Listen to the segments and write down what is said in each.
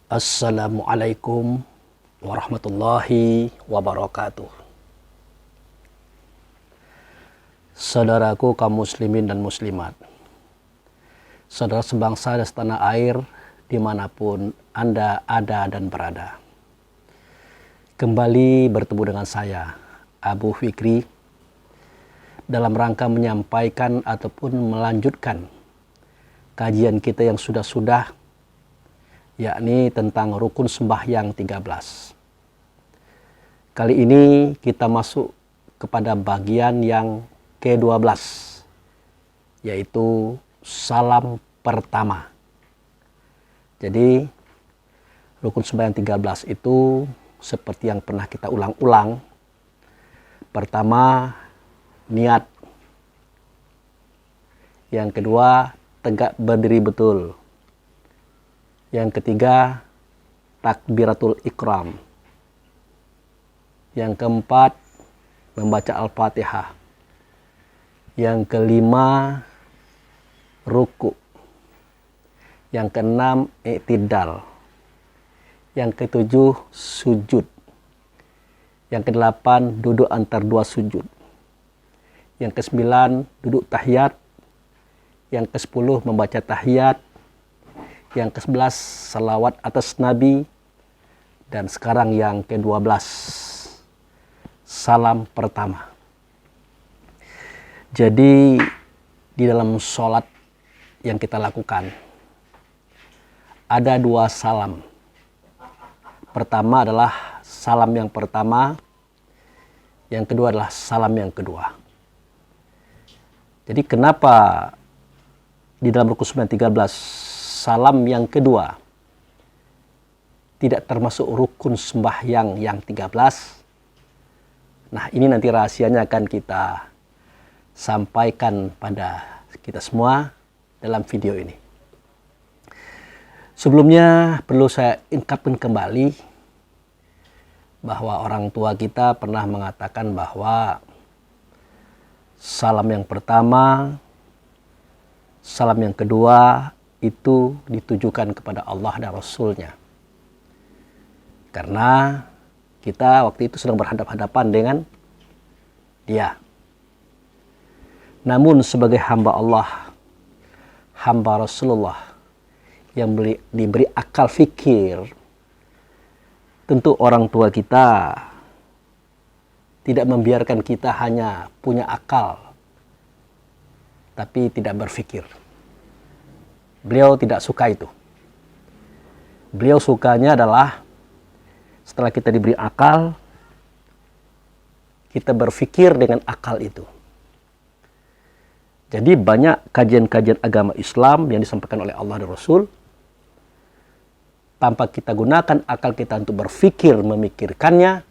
Assalamualaikum warahmatullahi wabarakatuh. Saudaraku kaum muslimin dan muslimat, saudara sebangsa dan setanah air dimanapun Anda ada dan berada. Kembali bertemu dengan saya, Abu Fikri, dalam rangka menyampaikan ataupun melanjutkan kajian kita yang sudah-sudah, yakni tentang rukun sembahyang 13. Kali ini kita masuk kepada bagian yang ke-12, yaitu salam pertama. Jadi rukun sembahyang 13 itu seperti yang pernah kita ulang-ulang. Pertama, niat. Yang kedua, tegak berdiri betul. Yang ketiga, takbiratul ikram. Yang keempat, membaca Al-Fatihah. Yang kelima, ruku. Yang keenam, i'tidal. Yang ketujuh, sujud. Yang kedelapan, duduk antar dua sujud. Yang kesembilan, duduk tahiyat. Yang kesepuluh, membaca tahiyat. Yang ke-11 salawat atas Nabi, dan sekarang yang ke-12 salam pertama. Jadi di dalam sholat yang kita lakukan ada dua salam. Pertama adalah salam yang pertama, yang kedua adalah salam yang kedua. Jadi kenapa di dalam rukun sembahyang 13 salam yang kedua tidak termasuk rukun sembahyang yang 13. Nah, ini nanti rahasianya akan kita sampaikan pada kita semua dalam video ini. Sebelumnya perlu saya ungkapkan kembali bahwa orang tua kita pernah mengatakan bahwa salam yang pertama, salam yang kedua itu ditujukan kepada Allah dan Rasul-Nya. Karena kita waktu itu sedang berhadapan-hadapan dengan Dia. Namun sebagai hamba Allah, hamba Rasulullah yang diberi akal fikir, tentu orang tua kita tidak membiarkan kita hanya punya akal, tapi tidak berfikir. Beliau tidak suka itu. Beliau sukanya adalah setelah kita diberi akal, kita berfikir dengan akal itu. Jadi banyak kajian-kajian agama Islam yang disampaikan oleh Allah dan Rasul, tanpa kita gunakan akal kita untuk berfikir, memikirkannya,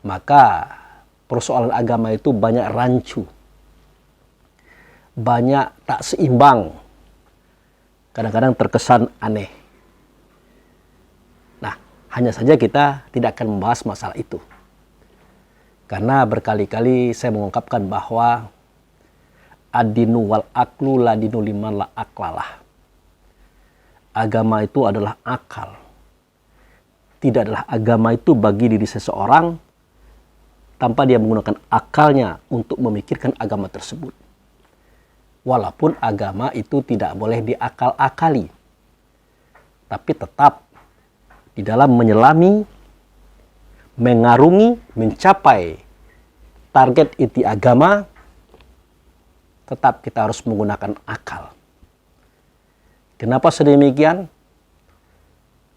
maka persoalan agama itu banyak rancu, banyak tak seimbang, kadang-kadang terkesan aneh. Nah, hanya saja kita tidak akan membahas masalah itu. Karena berkali-kali saya mengungkapkan bahwa ad-dinu wal aklu la dinu liman la aklalah. Agama itu adalah akal. Tidak adalah agama itu bagi diri seseorang tanpa dia menggunakan akalnya untuk memikirkan agama tersebut. Walaupun agama itu tidak boleh diakal-akali, tapi tetap di dalam menyelami, mengarungi, mencapai target inti agama, tetap kita harus menggunakan akal. Kenapa sedemikian?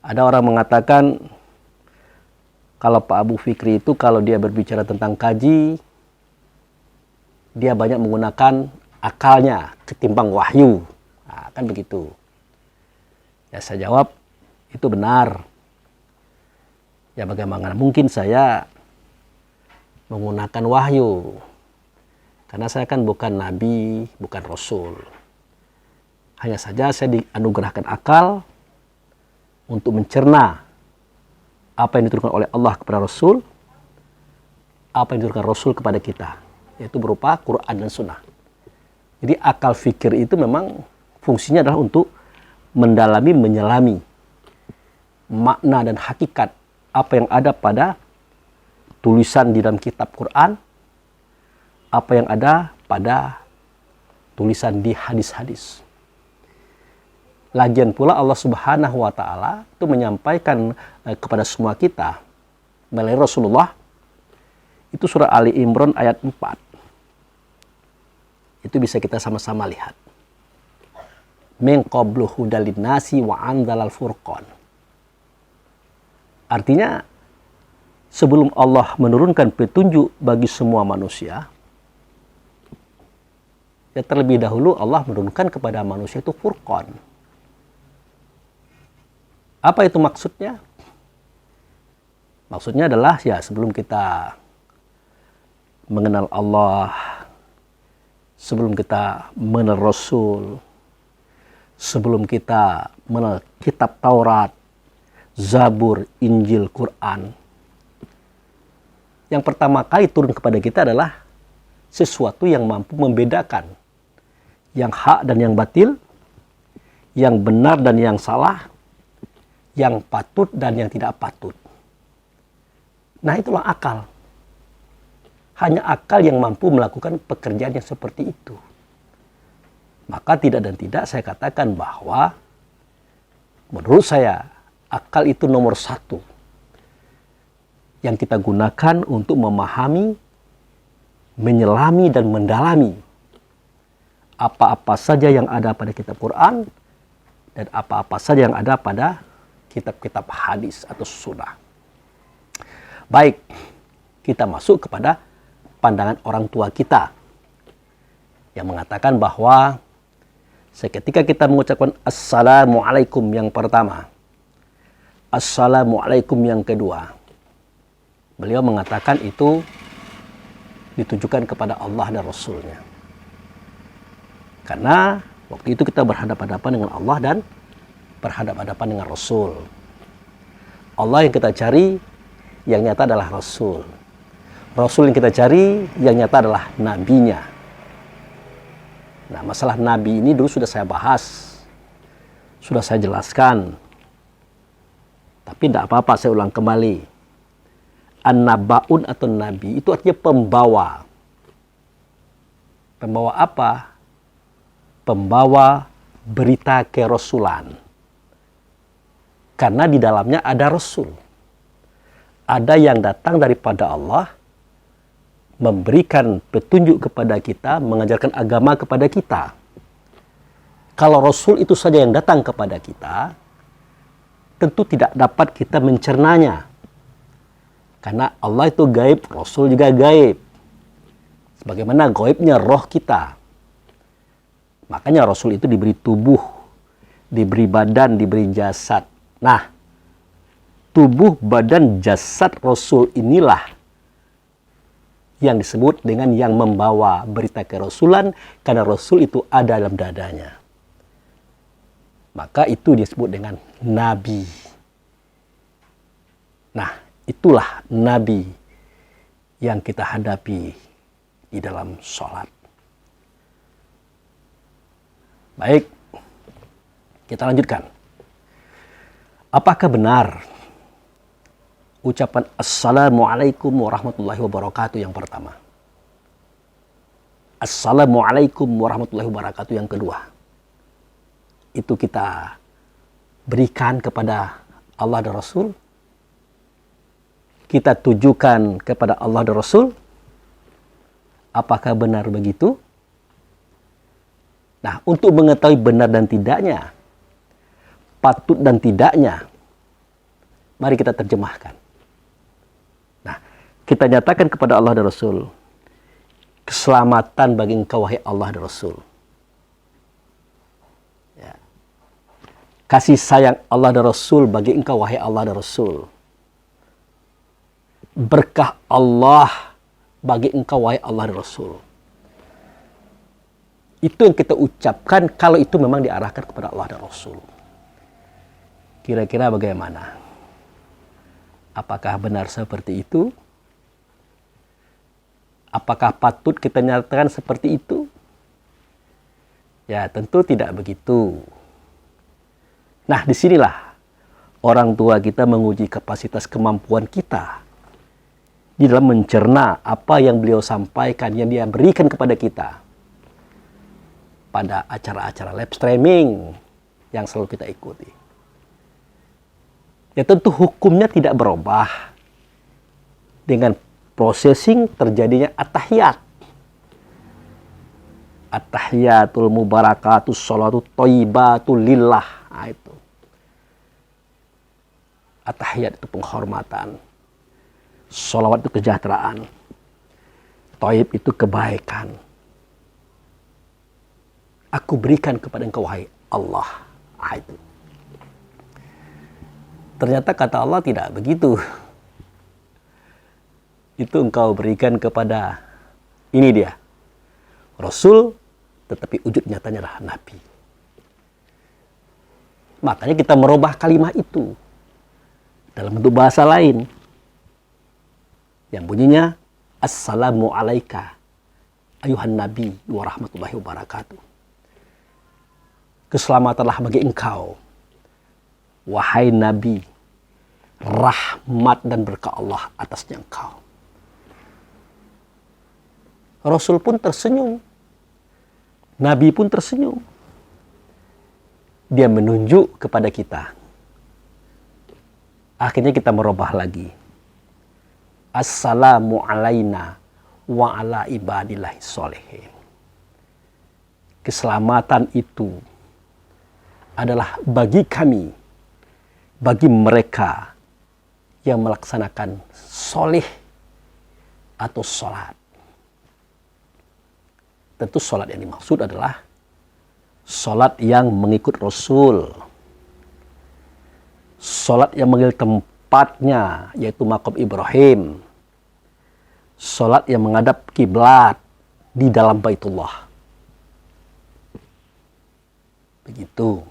Ada orang mengatakan kalau Pak Abu Fikri itu kalau dia berbicara tentang kaji, dia banyak menggunakan akalnya ketimbang wahyu. Nah, kan begitu. Ya, saya jawab itu benar. Ya, bagaimana mungkin saya menggunakan wahyu? Karena saya kan bukan nabi, bukan rasul. Hanya saja saya dianugerahkan akal untuk mencerna apa yang diturunkan oleh Allah kepada Rasul, apa yang diturunkan Rasul kepada kita, yaitu berupa Quran dan Sunnah. Jadi akal fikir itu memang fungsinya adalah untuk mendalami, menyelami makna dan hakikat apa yang ada pada tulisan di dalam kitab Quran, apa yang ada pada tulisan di hadis-hadis. Lagian pula Allah Subhanahu wa Ta'ala itu menyampaikan kepada semua kita melalui Rasulullah, itu surah Ali Imran ayat 4. Itu bisa kita sama-sama lihat. Min qablu hudal linnasi wa anzalal furqan. Artinya, sebelum Allah menurunkan petunjuk bagi semua manusia, ya terlebih dahulu Allah menurunkan kepada manusia itu Furqan. Apa itu maksudnya? Maksudnya adalah ya sebelum kita mengenal Allah, sebelum kita mengenal Rasul, sebelum kita mengenal kitab Taurat, Zabur, Injil, Quran, yang pertama kali turun kepada kita adalah sesuatu yang mampu membedakan yang hak dan yang batil, yang benar dan yang salah, yang patut dan yang tidak patut. Nah, itulah akal. Hanya akal yang mampu melakukan pekerjaan yang seperti itu. Maka tidak dan tidak saya katakan bahwa menurut saya akal itu nomor satu yang kita gunakan untuk memahami, menyelami dan mendalami apa-apa saja yang ada pada kitab Quran dan apa-apa saja yang ada pada kitab-kitab hadis atau sunnah. Baik, kita masuk kepada pandangan orang tua kita yang mengatakan bahwa seketika kita mengucapkan Assalamualaikum yang pertama, Assalamualaikum yang kedua, beliau mengatakan itu ditujukan kepada Allah dan Rasulnya. Karena waktu itu kita berhadapan-hadapan dengan Allah dan berhadapan-hadapan dengan Rasul. Allah yang kita cari, yang nyata adalah Rasul. Rasul yang kita cari, yang nyata adalah nabinya. Nah, masalah nabi ini dulu sudah saya bahas, sudah saya jelaskan. Tapi tidak apa-apa, saya ulang kembali. An-nabaun atau nabi itu artinya pembawa. Pembawa apa? Pembawa berita kerasulan. Karena di dalamnya ada Rasul. Ada yang datang daripada Allah, memberikan petunjuk kepada kita, mengajarkan agama kepada kita. Kalau Rasul itu saja yang datang kepada kita, tentu tidak dapat kita mencernanya. Karena Allah itu gaib, Rasul juga gaib. Sebagaimana gaibnya roh kita. Makanya Rasul itu diberi tubuh, diberi badan, diberi jasad. Nah, tubuh, badan, jasad Rasul inilah yang disebut dengan yang membawa berita kerasulan, karena Rasul itu ada dalam dadanya. Maka itu disebut dengan Nabi. Nah, itulah Nabi yang kita hadapi di dalam sholat. Baik, kita lanjutkan. Apakah benar ucapan Assalamualaikum warahmatullahi wabarakatuh yang pertama? Assalamualaikum warahmatullahi wabarakatuh yang kedua. Itu kita berikan kepada Allah dan Rasul. Kita tujukan kepada Allah dan Rasul. Apakah benar begitu? Nah, untuk mengetahui benar dan tidaknya, patut dan tidaknya, mari kita terjemahkan. Nah, kita nyatakan kepada Allah dan Rasul, keselamatan bagi engkau wahai Allah dan Rasul. Ya. Kasih sayang Allah dan Rasul bagi engkau wahai Allah dan Rasul. Berkah Allah bagi engkau wahai Allah dan Rasul. Itu yang kita ucapkan kalau itu memang diarahkan kepada Allah dan Rasul. Kira-kira bagaimana? Apakah benar seperti itu? Apakah patut kita nyatakan seperti itu? Ya, tentu tidak begitu. Nah, disinilah orang tua kita menguji kapasitas kemampuan kita di dalam mencerna apa yang beliau sampaikan, yang dia berikan kepada kita pada acara-acara live streaming yang selalu kita ikuti. Ya tentu hukumnya tidak berubah dengan processing terjadinya at-tahiyat. At-tahiyatul mubarakatus sholatu thayyibatul lillah. Nah, itu. At-tahiyat itu penghormatan. Sholawat itu kesejahteraan. Thayyib itu kebaikan. Aku berikan kepada engkau, wahai Allah. Nah, itu. Ternyata kata Allah tidak begitu. Itu engkau berikan kepada, ini dia, Rasul, tetapi wujud nyatanya adalah Nabi. Makanya kita merubah kalimat itu dalam bentuk bahasa lain yang bunyinya Assalamu alaika ayuhan Nabi wa rahmatullahi wa barakatuh. Keselamatanlah bagi engkau, wahai Nabi, rahmat dan berkah Allah atasnya engkau. Rasul pun tersenyum. Nabi pun tersenyum. Dia menunjuk kepada kita. Akhirnya kita merubah lagi. Assalamu alaina wa ala ibadillahi sholihin. Keselamatan itu adalah bagi kami, bagi mereka yang melaksanakan soleh atau sholat. Tentu sholat yang dimaksud adalah sholat yang mengikut Rasul. Sholat yang mengambil tempatnya, yaitu maqam Ibrahim. Sholat yang menghadap kiblat di dalam Baitullah. Begitu.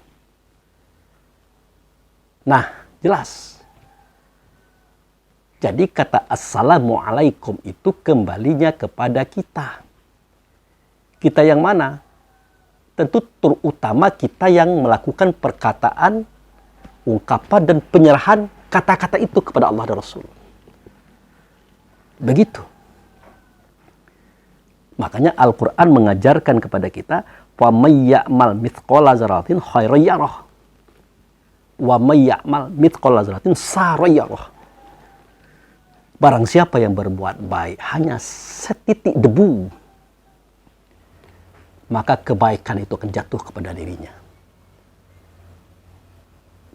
Nah, jelas. Jadi kata Assalamualaikum itu kembalinya kepada kita. Kita yang mana? Tentu terutama kita yang melakukan perkataan, ungkapan dan penyerahan kata-kata itu kepada Allah dan Rasul. Begitu. Makanya Al-Quran mengajarkan kepada kita, وَمَنْ يَعْمَلْ مِثْقَالَ ذَرَّةٍ خَيْرًا يَرَهُ وَمَنْ يَعْمَلْ مِثْقَالَ ذَرَّةٍ شَرًّا يَرَهُ. Barang siapa yang berbuat baik hanya setitik debu, maka kebaikan itu akan jatuh kepada dirinya.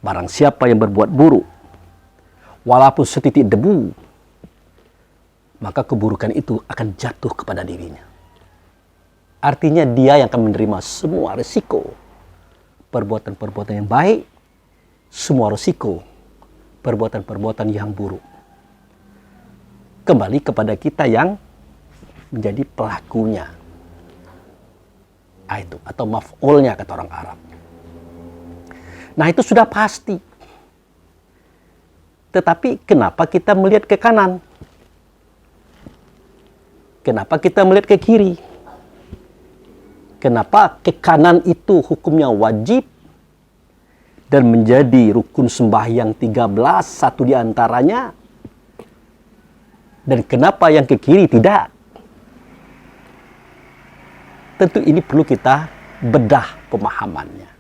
Barang siapa yang berbuat buruk, walaupun setitik debu, maka keburukan itu akan jatuh kepada dirinya. Artinya dia yang akan menerima semua risiko perbuatan-perbuatan yang baik, semua risiko perbuatan-perbuatan yang buruk. Kembali kepada kita yang menjadi pelakunya. Itu atau maf'ulnya kata orang Arab. Nah, itu sudah pasti. Tetapi kenapa kita melihat ke kanan? Kenapa kita melihat ke kiri? Kenapa ke kanan itu hukumnya wajib dan menjadi rukun sembahyang 13, satu di antaranya? Dan kenapa yang ke kiri tidak? Tentu ini perlu kita bedah pemahamannya.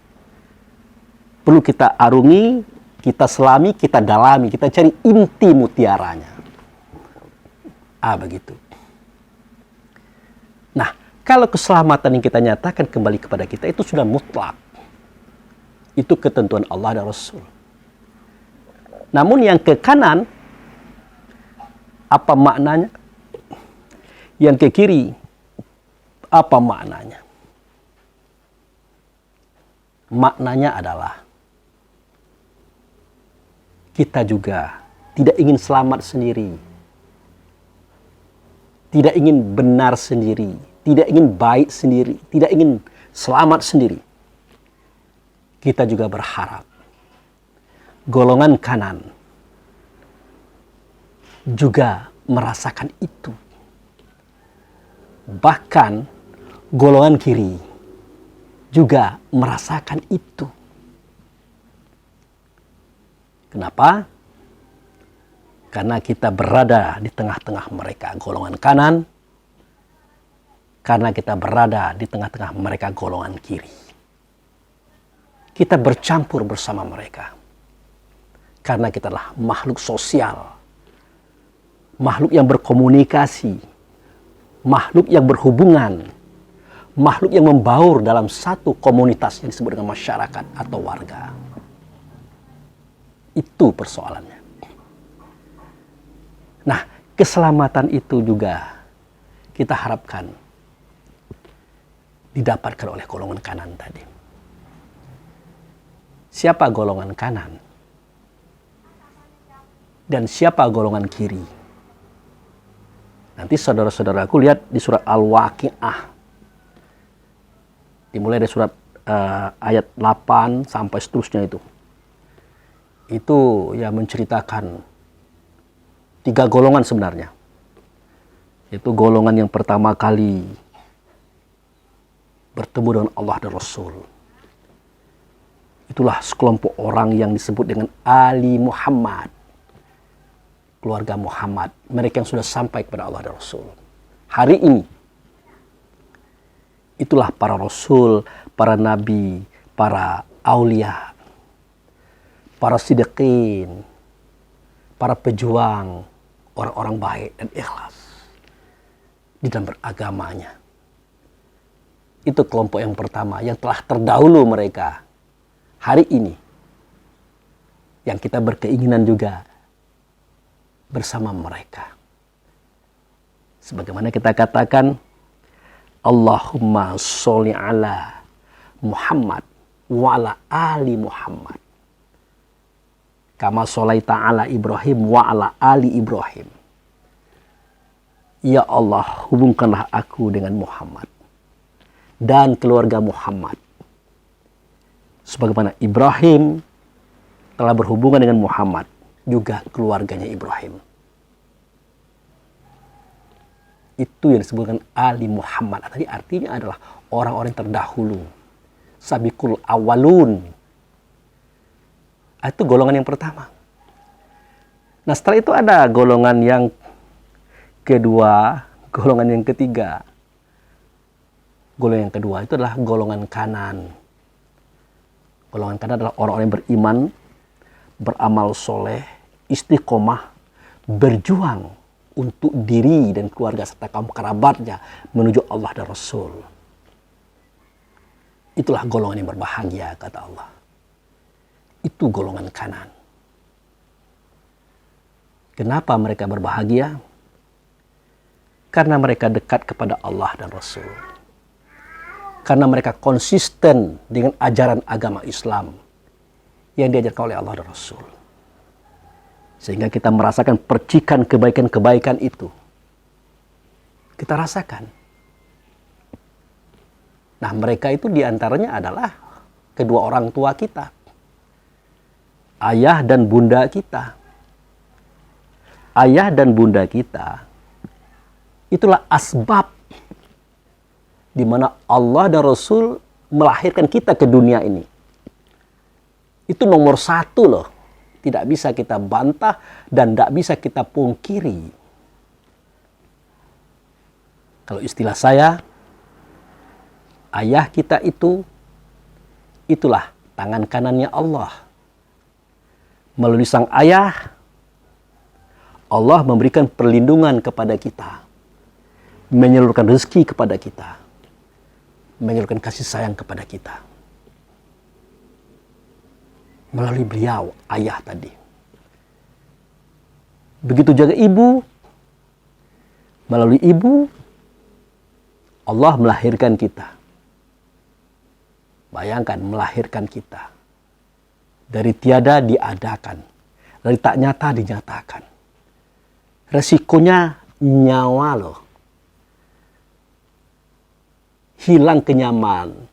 Perlu kita arungi, kita selami, kita dalami, kita cari inti mutiaranya. Begitu. Nah, kalau keselamatan yang kita nyatakan kembali kepada kita itu sudah mutlak. Itu ketentuan Allah dan Rasul. Namun yang ke kanan, apa maknanya? Yang ke kiri, apa maknanya? Maknanya adalah kita juga tidak ingin selamat sendiri, tidak ingin benar sendiri, tidak ingin baik sendiri, tidak ingin selamat sendiri. Kita juga berharap golongan kanan juga merasakan itu. Bahkan golongan kiri juga merasakan itu. Kenapa? Karena kita berada di tengah-tengah mereka golongan kanan, karena kita berada di tengah-tengah mereka golongan kiri. Kita bercampur bersama mereka. Karena kita adalah makhluk sosial, makhluk yang berkomunikasi, makhluk yang berhubungan, makhluk yang membaur dalam satu komunitas yang disebut dengan masyarakat atau warga. Itu persoalannya. Nah, keselamatan itu juga kita harapkan didapatkan oleh golongan kanan tadi. Siapa golongan kanan? Dan siapa golongan kiri? Nanti saudara-saudaraku lihat di surat Al-Waqi'ah. Dimulai dari surat ayat 8 sampai seterusnya itu. Itu ya menceritakan 3 golongan sebenarnya. Itu golongan yang pertama kali bertemu dengan Allah dan Rasul. Itulah sekelompok orang yang disebut dengan Ali Muhammad. Keluarga Muhammad. Mereka yang sudah sampai kepada Allah dan Rasul. Hari ini. Itulah para Rasul, para Nabi, para Aulia, para Siddiqin, para pejuang, orang-orang baik dan ikhlas di dalam beragamanya. Itu kelompok yang pertama yang telah terdahulu mereka. Hari ini yang kita berkeinginan juga bersama mereka. Sebagaimana kita katakan, Allahumma sholli ala Muhammad wa ala ali Muhammad. Kama sholaita ala Ibrahim wa ala ali Ibrahim. Ya Allah, hubungkanlah aku dengan Muhammad dan keluarga Muhammad. Sebagaimana Ibrahim telah berhubungan dengan Muhammad, juga keluarganya Ibrahim. Itu yang disebutkan Ali Muhammad. Tadi artinya adalah orang-orang terdahulu. Sabiqul awalun. Itu golongan yang pertama. Nah, setelah itu ada golongan yang kedua, golongan yang ketiga. Golongan yang kedua itu adalah golongan kanan. Golongan kanan adalah orang-orang yang beriman, beramal soleh, istiqomah, berjuang untuk diri dan keluarga serta kaum kerabatnya menuju Allah dan Rasul. Itulah golongan yang berbahagia, kata Allah. Itu golongan kanan. Kenapa mereka berbahagia? Karena mereka dekat kepada Allah dan Rasul. Karena mereka konsisten dengan ajaran agama Islam yang diajarkan oleh Allah dan Rasul. Sehingga kita merasakan percikan kebaikan-kebaikan itu. Kita rasakan. Nah, mereka itu diantaranya adalah kedua orang tua kita. Ayah dan bunda kita. Ayah dan bunda kita. Itulah asbab di mana Allah dan Rasul melahirkan kita ke dunia ini. Itu nomor 1 loh. Tidak bisa kita bantah dan tidak bisa kita pungkiri. Kalau istilah saya, ayah kita itulah tangan kanannya Allah. Melalui sang ayah, Allah memberikan perlindungan kepada kita. Menyalurkan rezeki kepada kita. Menyalurkan kasih sayang kepada kita. Melalui beliau, ayah tadi. Begitu juga ibu. Melalui ibu, Allah melahirkan kita. Bayangkan, melahirkan kita. Dari tiada diadakan. Dari tak nyata dinyatakan. Resikonya nyawa loh. Hilang kenyamanan.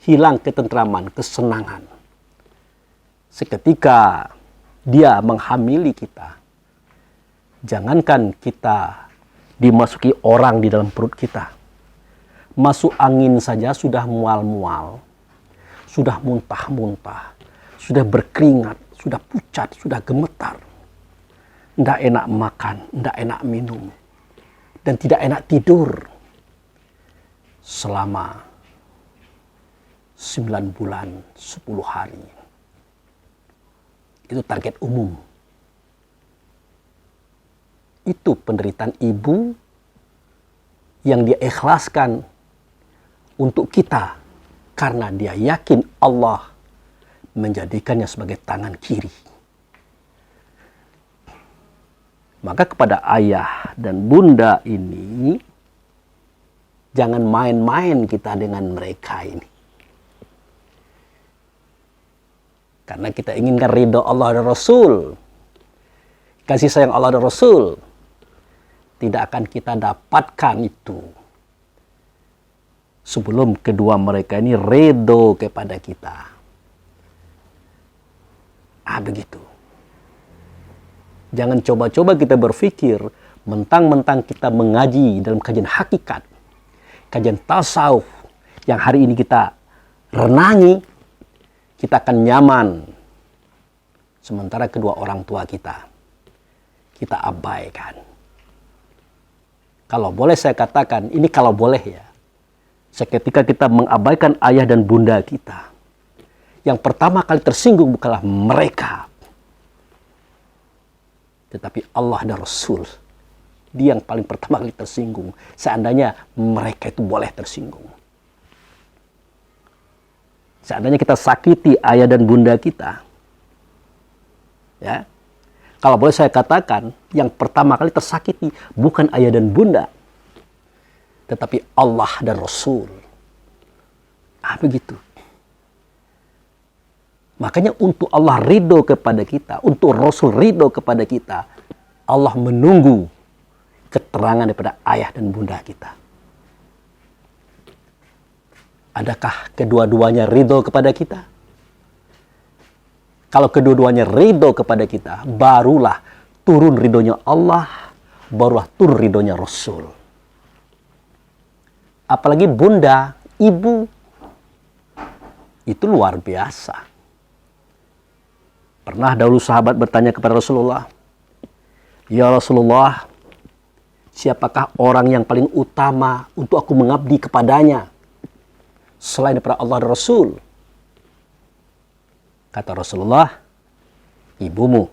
Hilang ketentraman, kesenangan. Seketika dia menghamili kita, jangankan kita dimasuki orang di dalam perut kita, masuk angin saja sudah mual-mual, sudah muntah-muntah, sudah berkeringat, sudah pucat, sudah gemetar. Tidak enak makan, tidak enak minum, dan tidak enak tidur selama 9 bulan 10 hari. Itu target umum. Itu penderitaan ibu yang dia ikhlaskan untuk kita karena dia yakin Allah menjadikannya sebagai tangan kiri. Maka kepada ayah dan bunda ini, jangan main-main kita dengan mereka ini. Karena kita inginkan ridho Allah dan Rasul. Kasih sayang Allah dan Rasul. Tidak akan kita dapatkan itu sebelum kedua mereka ini ridho kepada kita. Begitu. Jangan coba-coba kita berpikir mentang-mentang kita mengaji dalam kajian hakikat, kajian tasawuf yang hari ini kita renangi, kita akan nyaman. Sementara kedua orang tua kita abaikan. Kalau boleh saya katakan, ini kalau boleh ya, seketika kita mengabaikan ayah dan bunda kita, yang pertama kali tersinggung bukanlah mereka, tetapi Allah dan Rasul. Dia yang paling pertama kali tersinggung. Seandainya mereka itu boleh tersinggung. Seandainya kita sakiti ayah dan bunda kita, ya, kalau boleh saya katakan, yang pertama kali tersakiti bukan ayah dan bunda, tetapi Allah dan Rasul. Begitu. Makanya untuk Allah ridho kepada kita, untuk Rasul ridho kepada kita, Allah menunggu keterangan daripada ayah dan bunda kita. Adakah kedua-duanya ridho kepada kita? Kalau kedua-duanya ridho kepada kita, barulah turun ridhonya Allah, barulah turun ridhonya Rasul. Apalagi bunda, ibu, itu luar biasa. Pernah dahulu sahabat bertanya kepada Rasulullah, "Ya Rasulullah, siapakah orang yang paling utama untuk aku mengabdi kepadanya selain daripada Allah dan Rasul?" Kata Rasulullah, "Ibumu."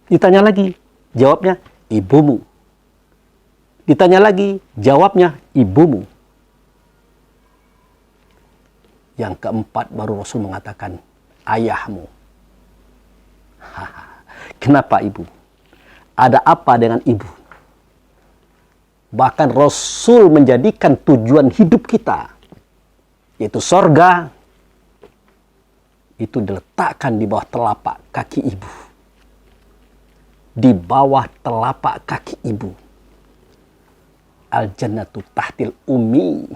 Ditanya lagi, jawabnya, "Ibumu." Ditanya lagi, jawabnya, "Ibumu." Yang keempat baru Rasul mengatakan, "Ayahmu." Kenapa ibu? Ada apa dengan ibu? Bahkan Rasul menjadikan tujuan hidup kita, yaitu sorga, itu diletakkan di bawah telapak kaki ibu. Di bawah telapak kaki ibu. Al-jannatu tahtil ummi.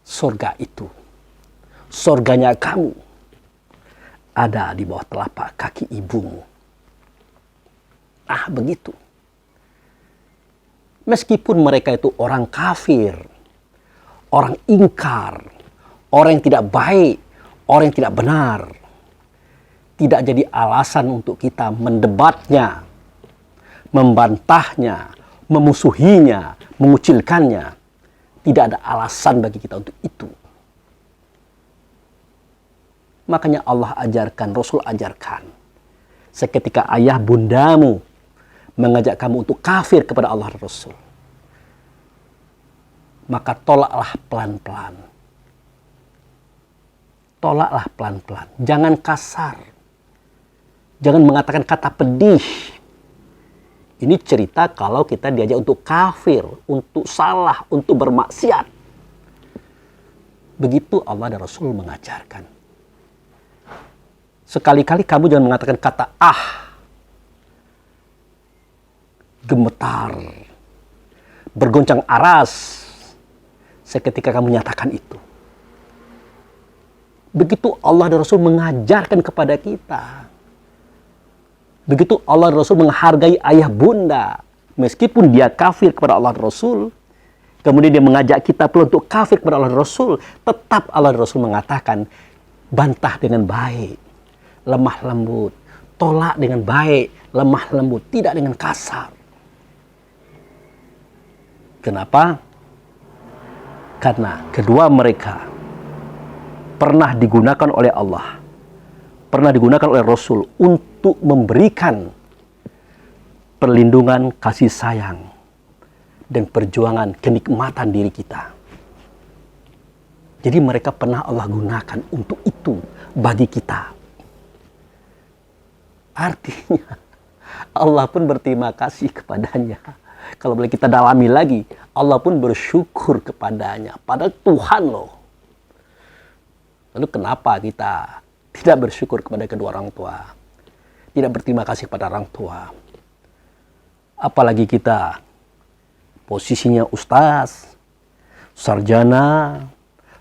Sorga itu, sorganya kamu, ada di bawah telapak kaki ibumu. Begitu. Meskipun mereka itu orang kafir, orang ingkar, orang yang tidak baik, orang yang tidak benar, tidak jadi alasan untuk kita mendebatnya, membantahnya, memusuhinya, mengucilkannya. Tidak ada alasan bagi kita untuk itu. Makanya Allah ajarkan, Rasul ajarkan. Seketika ayah bundamu mengajak kamu untuk kafir kepada Allah dan Rasul, maka tolaklah pelan-pelan. Tolaklah pelan-pelan. Jangan kasar. Jangan mengatakan kata pedih. Ini cerita kalau kita diajak untuk kafir, untuk salah, untuk bermaksiat. Begitu Allah dan Rasul mengajarkan. Sekali-kali kamu jangan mengatakan kata gemetar, bergoncang aras seketika kamu nyatakan itu. Begitu Allah dan Rasul mengajarkan kepada kita. Begitu Allah dan Rasul menghargai ayah bunda. Meskipun dia kafir kepada Allah dan Rasul, kemudian dia mengajak kita pula untuk kafir kepada Allah dan Rasul, tetap Allah dan Rasul mengatakan, bantah dengan baik, lemah lembut, tolak dengan baik, lemah lembut, tidak dengan kasar. Kenapa? Karena kedua mereka pernah digunakan oleh Allah, pernah digunakan oleh Rasul untuk memberikan perlindungan, kasih sayang, dan perjuangan kenikmatan diri kita. Jadi mereka pernah Allah gunakan untuk itu bagi kita. Artinya Allah pun berterima kasih kepadanya. Kalau boleh kita dalami lagi, Allah pun bersyukur kepadanya. Padahal Tuhan loh. Lalu kenapa kita tidak bersyukur kepada kedua orang tua? Tidak berterima kasih kepada orang tua? Apalagi kita posisinya ustaz, sarjana,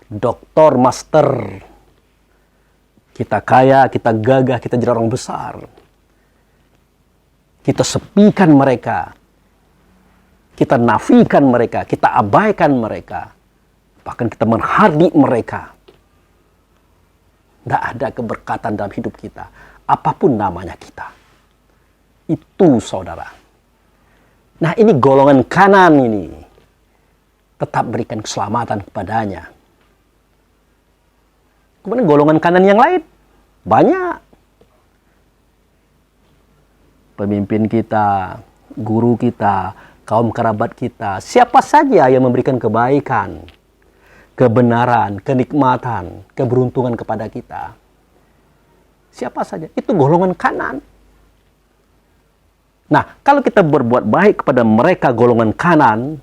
doktor, master. Kita kaya, kita gagah, kita jadi orang besar. Kita sepikan mereka. Kita nafikan mereka, kita abaikan mereka. Bahkan kita menghardik mereka. Tidak ada keberkatan dalam hidup kita. Apapun namanya kita. Itu saudara. Nah ini golongan kanan ini. Tetap berikan keselamatan kepadanya. Kemudian golongan kanan yang lain. Banyak. Pemimpin kita, guru kita, kaum kerabat kita. Siapa saja yang memberikan kebaikan, kebenaran, kenikmatan, keberuntungan kepada kita. Siapa saja. Itu golongan kanan. Nah, kalau kita berbuat baik kepada mereka golongan kanan,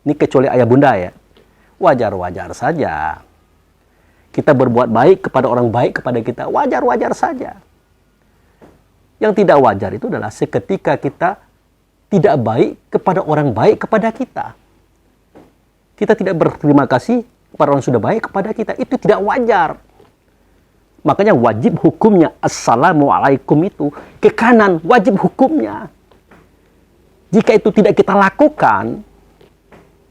ini kecuali ayah bunda ya, wajar-wajar saja. Kita berbuat baik kepada orang baik kepada kita, wajar-wajar saja. Yang tidak wajar itu adalah seketika kita tidak baik kepada orang baik kepada kita. Kita tidak berterima kasih kepada orang sudah baik kepada kita. Itu tidak wajar. Makanya wajib hukumnya assalamualaikum itu ke kanan, wajib hukumnya. Jika itu tidak kita lakukan,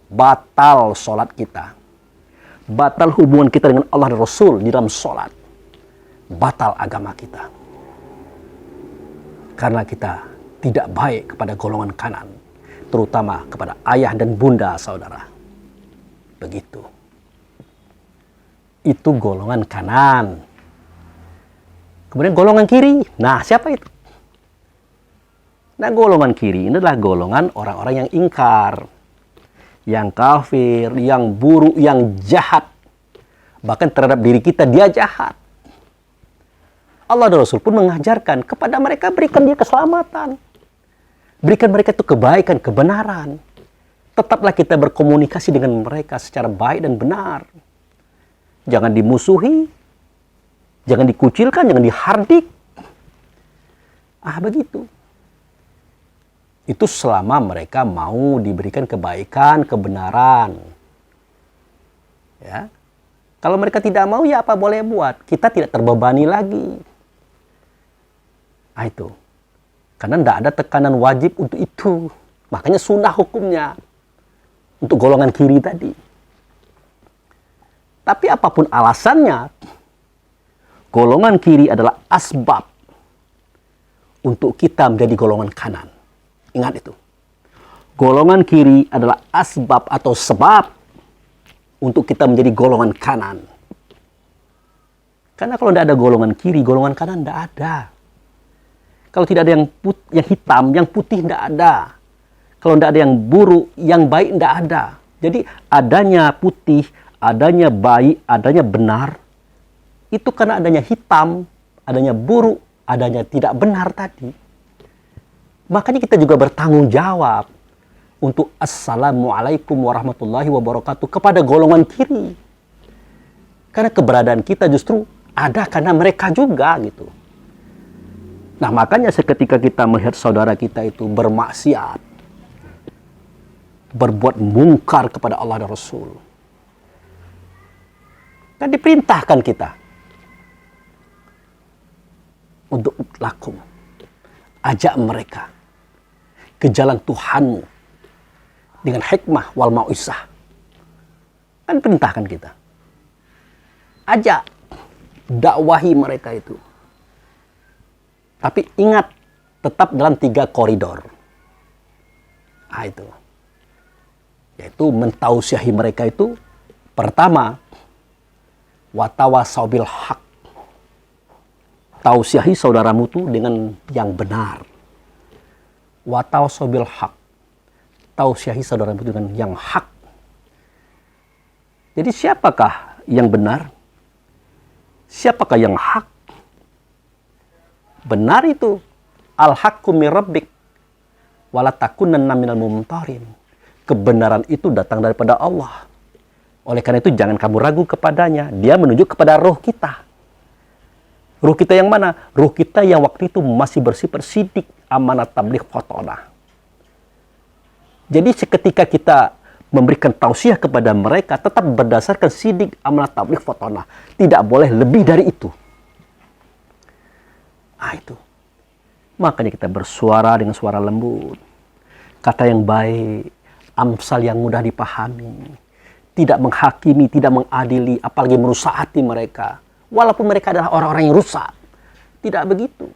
batal sholat kita. Batal hubungan kita dengan Allah dan Rasul di dalam sholat. Batal agama kita. Karena kita tidak baik kepada golongan kanan. Terutama kepada ayah dan bunda saudara. Begitu. Itu golongan kanan. Kemudian golongan kiri. Nah siapa itu? Nah golongan kiri ini adalah golongan orang-orang yang ingkar. Yang kafir, yang buruk, yang jahat. Bahkan terhadap diri kita dia jahat. Allah dan Rasul pun mengajarkan kepada mereka, berikan dia keselamatan. Berikan mereka itu kebaikan, kebenaran. Tetaplah kita berkomunikasi dengan mereka secara baik dan benar. Jangan dimusuhi. Jangan dikucilkan, jangan dihardik. Begitu. Itu selama mereka mau diberikan kebaikan, kebenaran. Ya. Kalau mereka tidak mau, ya apa boleh buat. Kita tidak terbebani lagi. Itu. Karena tidak ada tekanan wajib untuk itu. Makanya sunnah hukumnya. Untuk golongan kiri tadi. Tapi apapun alasannya, golongan kiri adalah asbab untuk kita menjadi golongan kanan. Ingat itu. Golongan kiri adalah asbab atau sebab untuk kita menjadi golongan kanan. Karena kalau tidak ada golongan kiri, golongan kanan tidak ada. Kalau tidak ada yang hitam, yang putih tidak ada. Kalau tidak ada yang buruk, yang baik tidak ada. Jadi adanya putih, adanya baik, adanya benar, itu karena adanya hitam, adanya buruk, adanya tidak benar tadi. Makanya kita juga bertanggung jawab untuk assalamualaikum warahmatullahi wabarakatuh kepada golongan kiri. Karena keberadaan kita justru ada karena mereka juga gitu. Nah makanya seketika kita melihat saudara kita itu bermaksiat, berbuat mungkar kepada Allah dan Rasul, kan diperintahkan kita untuk lakum, ajak mereka ke jalan Tuhanmu dengan hikmah wal mau'izah. Kan perintahkan kita. Ajak. dakwahi mereka itu. Tapi ingat, tetap dalam 3 koridor. Nah, itu. Yaitu mentausiahi mereka itu, pertama, watawasau bil haq. Tausiahi saudaramu itu dengan yang benar. Watawasau bil haq. Tausiahi saudaramu itu dengan yang hak. Jadi siapakah yang benar? Siapakah yang hak? Benar itu al-haqqu min rabbik wala takunanna minal mumtarin. Kebenaran itu datang daripada Allah. Oleh karena itu jangan kamu ragu kepadanya. Dia menunjuk kepada roh kita. Ruh kita yang mana? Ruh kita yang waktu itu masih bersifat sidik, amanat, tabligh, fatonah. Jadi seketika kita memberikan tausiah kepada mereka, tetap berdasarkan sidik, amanat, tabligh, fatonah. Tidak boleh lebih dari itu. Ah, itu. Makanya kita bersuara dengan suara lembut. Kata yang baik, amsal yang mudah dipahami. Tidak menghakimi, tidak mengadili, apalagi merusak hati mereka. Walaupun mereka adalah orang-orang yang rusak. Tidak begitu.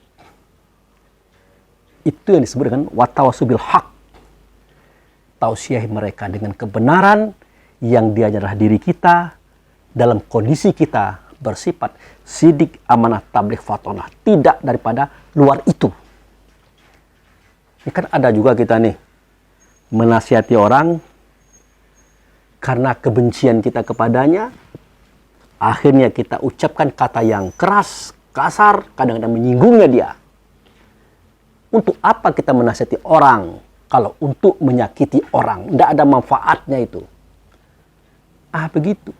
Itu yang disebut dengan watawasau bil haq. Tausiah mereka dengan kebenaran yang dia adalah diri kita dalam kondisi kita bersifat sidik, amanah, tabligh, fatonah. Tidak daripada luar itu. Ini kan ada juga kita nih menasihati orang karena kebencian kita kepadanya. Akhirnya kita ucapkan kata yang keras, kasar, kadang-kadang menyinggungnya dia. Untuk apa kita menasihati orang kalau untuk menyakiti orang? Tidak ada manfaatnya itu. Ah, begitu.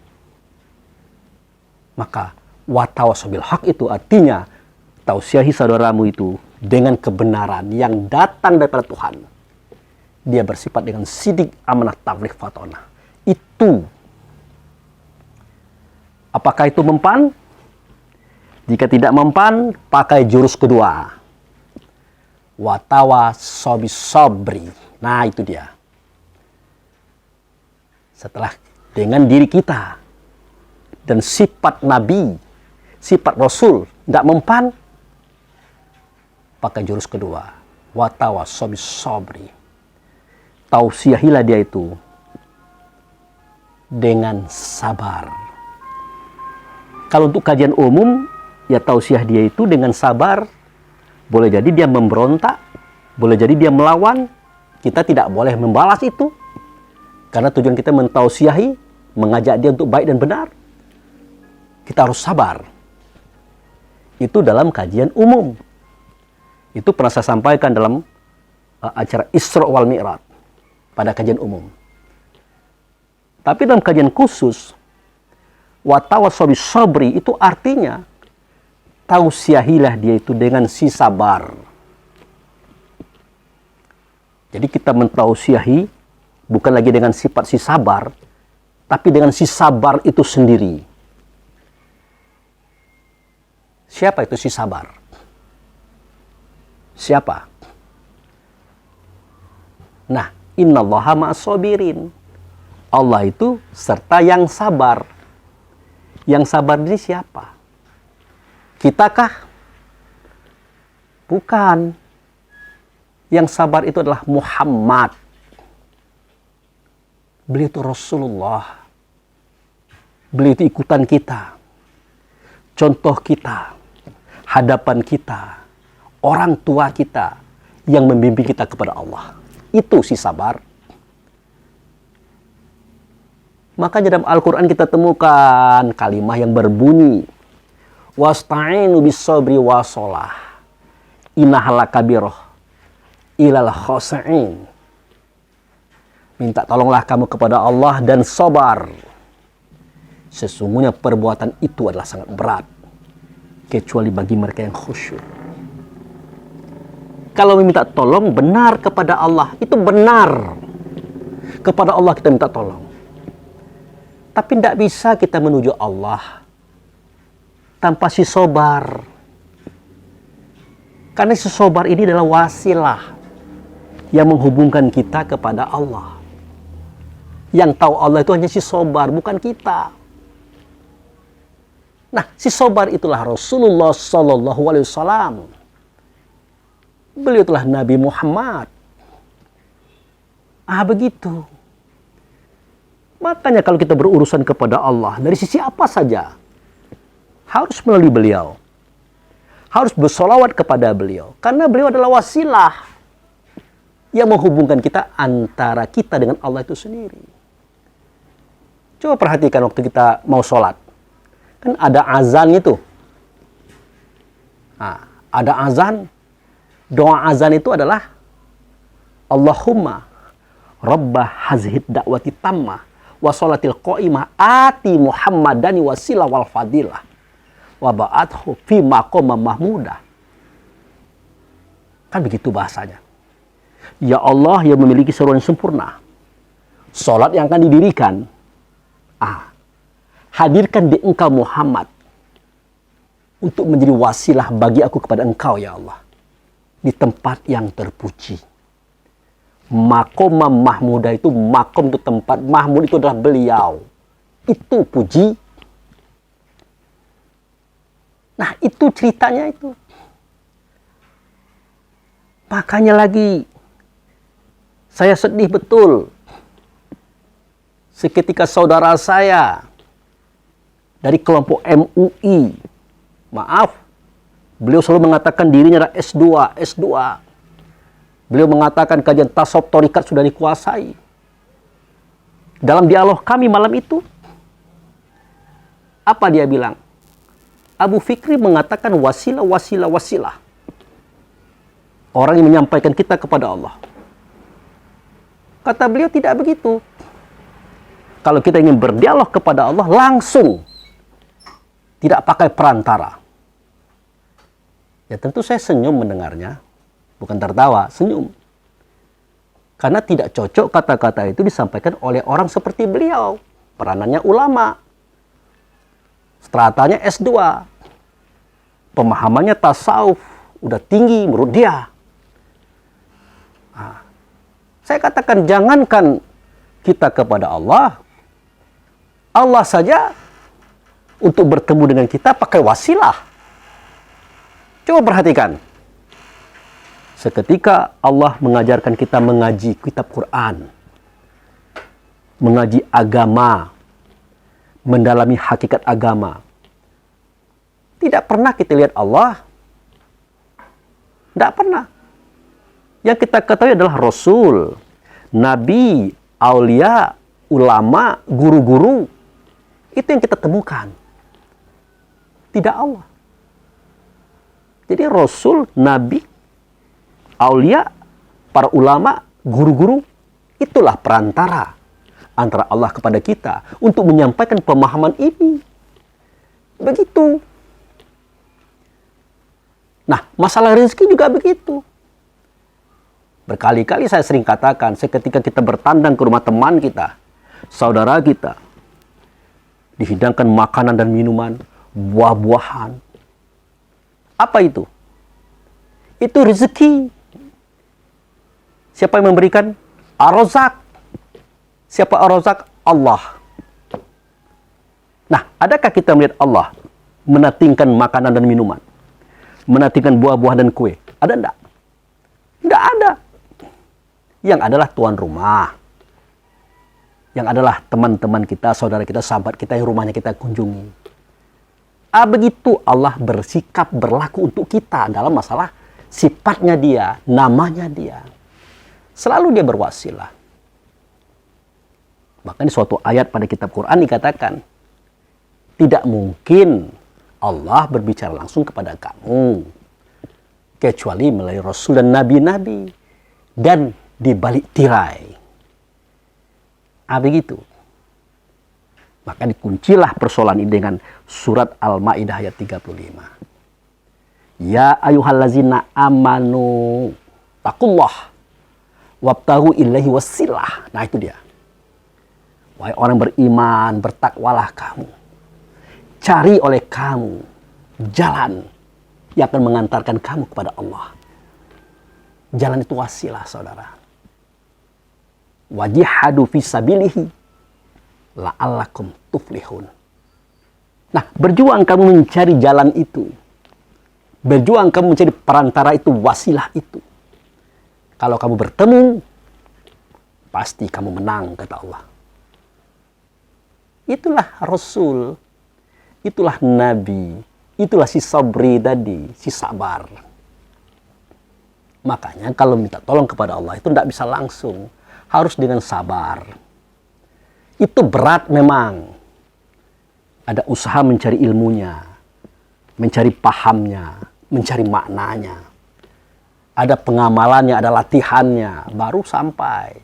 Maka watawasau bil haq itu artinya tausiahi saudaramu itu dengan kebenaran yang datang daripada Tuhan. Dia bersifat dengan sidik, amanah, tabligh, fatonah. Itu. Apakah itu mempan? Jika tidak mempan, pakai jurus kedua. Watawasau bis sabri. Nah, itu dia. Setelah dengan diri kita dan sifat Nabi, sifat Rasul tidak mempan, pakai jurus kedua. Watawasau bis sabri. Tausiahilah dia itu dengan sabar. Kalau untuk kajian umum, ya tausiah dia itu dengan sabar. Boleh jadi dia memberontak, boleh jadi dia melawan. Kita tidak boleh membalas itu. Karena tujuan kita mentausiahi, mengajak dia untuk baik dan benar. Kita harus sabar. Itu dalam kajian umum. Itu pernah saya sampaikan dalam acara Isra wal Mi'raj pada kajian umum. Tapi dalam kajian khusus, watawasau bis sabri itu artinya tausiahilah dia itu dengan si sabar. Jadi kita mentausiahi bukan lagi dengan sifat si sabar, tapi dengan si sabar itu sendiri. Siapa itu si sabar? Siapa? Nah, innallaha ma'as sabirin. Allah itu serta yang sabar. Yang sabar ini siapa? Kitakah? Bukan. Yang sabar itu adalah Muhammad. Beliau itu Rasulullah. Beliau itu ikutan kita. Contoh kita. Hadapan kita. Orang tua kita. Yang membimbing kita kepada Allah. Itu si sabar. Makanya dalam Al-Quran kita temukan kalimah yang berbunyi wasta'inu bis-sabri was-shalah innaha lakabiroh ilal khosa'in. Minta tolonglah kamu kepada Allah dan sabar. Sesungguhnya perbuatan itu adalah sangat berat kecuali bagi mereka yang khusyuk. Kalau meminta tolong benar kepada Allah, itu benar. Kepada Allah kita minta tolong. Tapi tidak bisa kita menuju Allah tanpa si sabar. Karena si sabar ini adalah wasilah yang menghubungkan kita kepada Allah. Yang tahu Allah itu hanya si sabar, bukan kita. Nah, si Sobar itulah Rasulullah Sallallahu Alaihi Wasallam. Beliau itulah Nabi Muhammad. Begitu. Makanya kalau kita berurusan kepada Allah, dari sisi apa saja, harus melalui beliau. Harus bersolawat kepada beliau. Karena beliau adalah wasilah yang menghubungkan kita antara kita dengan Allah itu sendiri. Coba perhatikan waktu kita mau sholat. Kan ada azan itu. Ada azan. Doa azan itu adalah Allahumma Rabbah hazhid da'wati tammah wa sholatil qa'imah ati Muhammadani wasilah wal fadilah wa ba'athu fi maqama mahmudah. Kan begitu bahasanya. Ya Allah yang memiliki seruan yang sempurna. Sholat yang akan didirikan. Hadirkan di engkau Muhammad untuk menjadi wasilah bagi aku kepada engkau ya Allah. Di tempat yang terpuji. Maqam mahmudah itu, makom itu tempat, mahmud itu adalah beliau. Itu puji. Nah itu ceritanya itu. Makanya lagi saya sedih betul. Seketika saudara saya dari kelompok MUI, maaf, beliau selalu mengatakan dirinya adalah S2. Beliau mengatakan kajian tasawuf torikat sudah dikuasai. Dalam dialog kami malam itu, apa dia bilang? Abu Fikri mengatakan wasilah. Orang yang menyampaikan kita kepada Allah. Kata beliau tidak begitu. Kalau kita ingin berdialog kepada Allah langsung. Tidak pakai perantara. Ya tentu saya senyum mendengarnya. Bukan tertawa, senyum. Karena tidak cocok kata-kata itu disampaikan oleh orang seperti beliau. Peranannya ulama. Stratanya S2. Pemahamannya tasawuf. Udah tinggi menurut dia. Saya katakan jangankan kita kepada Allah. Allah saja untuk bertemu dengan kita pakai wasilah. Coba perhatikan. Seketika Allah mengajarkan kita mengaji kitab Quran. Mengaji agama. Mendalami hakikat agama. Tidak pernah kita lihat Allah. Tidak pernah. Yang kita ketahui adalah Rasul, Nabi, Aulia, ulama, guru-guru. Itu yang kita temukan. Tidak Allah. Jadi Rasul, Nabi, Aulia, para ulama, guru-guru, itulah perantara antara Allah kepada kita untuk menyampaikan pemahaman ini. Begitu. Nah, masalah rezeki juga begitu. Berkali-kali saya sering katakan, seketika kita bertandang ke rumah teman kita, saudara kita, dihidangkan makanan dan minuman, buah-buahan. Apa itu? Itu rezeki. Siapa yang memberikan? Ar-Razak. Siapa Ar-Razak? Allah. Nah, adakah kita melihat Allah menatingkan makanan dan minuman? Menatingkan buah-buahan dan kue? Ada enggak? Enggak ada. Yang adalah tuan rumah. Yang adalah teman-teman kita, saudara kita, sahabat kita yang rumahnya kita kunjungi. Begitu Allah bersikap berlaku untuk kita dalam masalah sifatnya dia, namanya dia. Selalu dia berwasilah. Bahkan di suatu ayat pada kitab Quran dikatakan, tidak mungkin Allah berbicara langsung kepada kamu. Kecuali melalui Rasul dan Nabi-Nabi. Dan di balik tirai. Begitu. Maka dikuncilah persoalan ini dengan surat Al-Ma'idah ayat 35. Ya ayyuhallazina amanu taqullah wabtahu ilaihi wasilah. Nah itu dia. Wahai orang beriman, bertakwalah kamu. Cari oleh kamu jalan yang akan mengantarkan kamu kepada Allah. Jalan itu wasilah, saudara. Wajihadu fi sabilihi la'allakum tuflihun. Nah, berjuang kamu mencari jalan itu. Berjuang kamu mencari perantara itu, wasilah itu. Kalau kamu bertemu, pasti kamu menang, kata Allah. Itulah Rasul, itulah Nabi, itulah si sabri tadi, si sabar. Makanya kalau minta tolong kepada Allah itu tidak bisa langsung, harus dengan sabar. Itu berat memang. Ada usaha mencari ilmunya, mencari pahamnya, mencari maknanya. Ada pengamalannya, ada latihannya, baru sampai.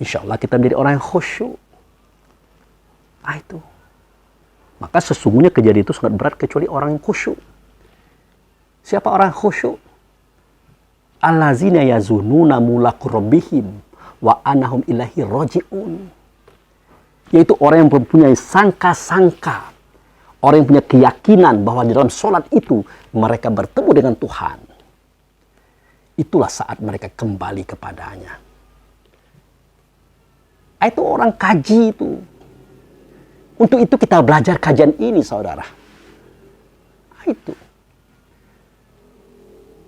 Insya Allah kita menjadi orang yang khusyuk. Itu. Maka sesungguhnya kejadian itu sangat berat kecuali orang yang khusyuk. Siapa orang yang khusyuk? Allazina yazununa mulaqu rabbihim wa annahum ilaihi raji'un. Yaitu orang yang mempunyai sangka-sangka. Orang yang punya keyakinan bahwa di dalam sholat itu mereka bertemu dengan Tuhan. Itulah saat mereka kembali kepadanya. Itu orang kaji itu. Untuk itu kita belajar kajian ini, saudara. Itu.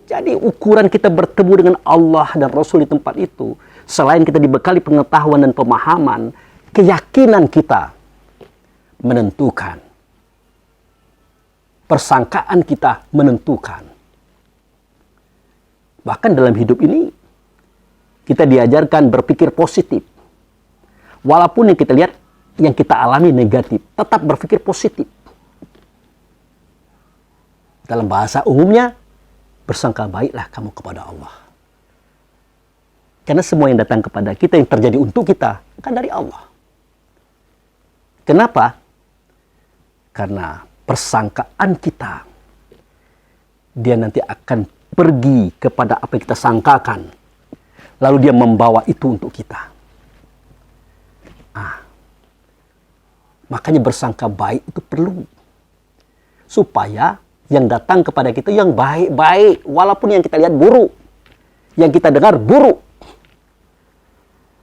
Jadi ukuran kita bertemu dengan Allah dan Rasul di tempat itu, selain kita dibekali pengetahuan dan pemahaman, keyakinan kita menentukan. Persangkaan kita menentukan. Bahkan dalam hidup ini, kita diajarkan berpikir positif. Walaupun yang kita lihat, yang kita alami negatif, tetap berpikir positif. Dalam bahasa umumnya, bersangka baiklah kamu kepada Allah. Karena semua yang datang kepada kita, yang terjadi untuk kita, kan dari Allah. Kenapa? Karena persangkaan kita, dia nanti akan pergi kepada apa yang kita sangkakan. Lalu dia membawa itu untuk kita. Makanya bersangka baik itu perlu. Supaya yang datang kepada kita yang baik-baik. Walaupun yang kita lihat buruk. Yang kita dengar buruk.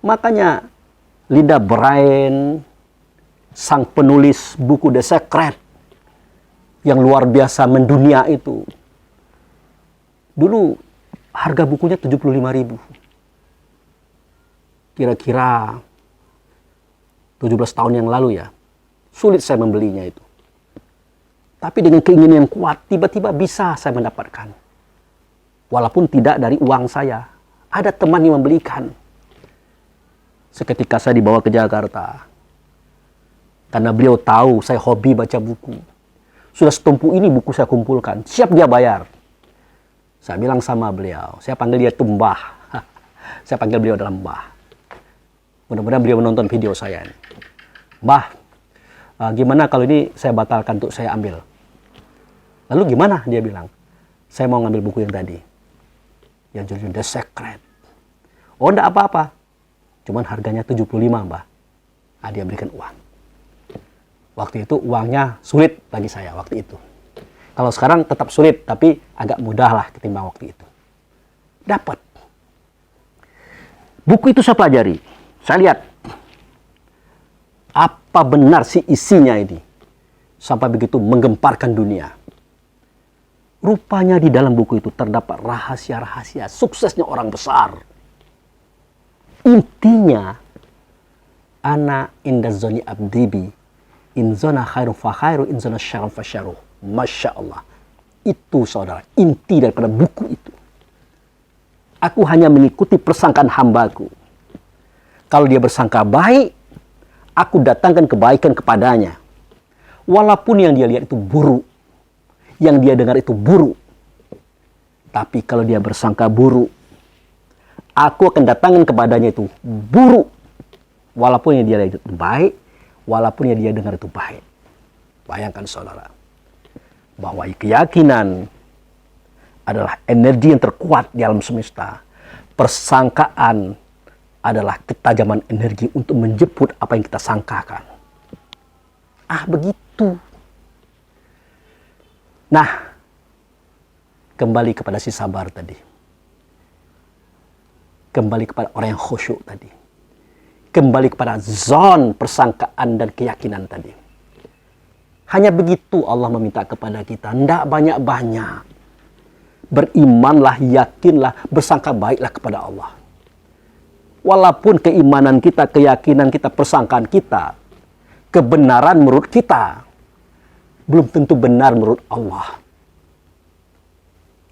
Makanya Linda Bryant, sang penulis buku The Secret, yang luar biasa mendunia itu. Dulu harga bukunya 75.000. Kira-kira 17 tahun yang lalu ya. Sulit saya membelinya itu. Tapi dengan keinginan yang kuat, tiba-tiba bisa saya mendapatkan. Walaupun tidak dari uang saya. Ada teman yang membelikan. Seketika saya dibawa ke Jakarta. Karena beliau tahu saya hobi baca buku. Sudah setumpu ini buku saya kumpulkan. Siap dia bayar. Saya bilang sama beliau. Saya panggil dia Tumbah. Saya panggil beliau dalam Mbah. Mudah-mudahan beliau menonton video saya ini. Mbah, gimana kalau ini saya batalkan untuk saya ambil? Lalu gimana? Dia bilang, saya mau ngambil buku yang tadi. Yang judulnya The Secret. Oh, enggak apa-apa. Cuman harganya 75, Mbah. Dia berikan uang. Waktu itu uangnya sulit bagi saya waktu itu. Kalau sekarang tetap sulit, tapi agak mudah lah ketimbang waktu itu. Dapat. Buku itu saya pelajari. Saya lihat. Apa benar sih isinya ini? Sampai begitu menggemparkan dunia. Rupanya di dalam buku itu terdapat rahasia-rahasia suksesnya orang besar. Intinya, ana inda zoni abdibi, in zona khairu fa khairu, in zona syarun fa syaruh. Masya Allah. Itu saudara, inti daripada buku itu. Aku hanya mengikuti persangkaan hambaku. Kalau dia bersangka baik, aku datangkan kebaikan kepadanya. Walaupun yang dia lihat itu buruk. Yang dia dengar itu buruk. Tapi kalau dia bersangka buruk, aku akan datangkan kepadanya itu buruk. Walaupun yang dia lihat itu baik. Walaupun yang dia dengar itu baik. Bayangkan saudara. Bahwa keyakinan adalah energi yang terkuat di alam semesta. Persangkaan adalah ketajaman energi untuk menjemput apa yang kita sangkakan. Begitu. Nah, kembali kepada si sabar tadi. Kembali kepada orang yang khusyuk tadi. Kembali kepada zon persangkaan dan keyakinan tadi. Hanya begitu Allah meminta kepada kita. Tidak banyak-banyak. Berimanlah, yakinlah, bersangka baiklah kepada Allah. Walaupun keimanan kita, keyakinan kita, persangkaan kita, kebenaran menurut kita, belum tentu benar menurut Allah.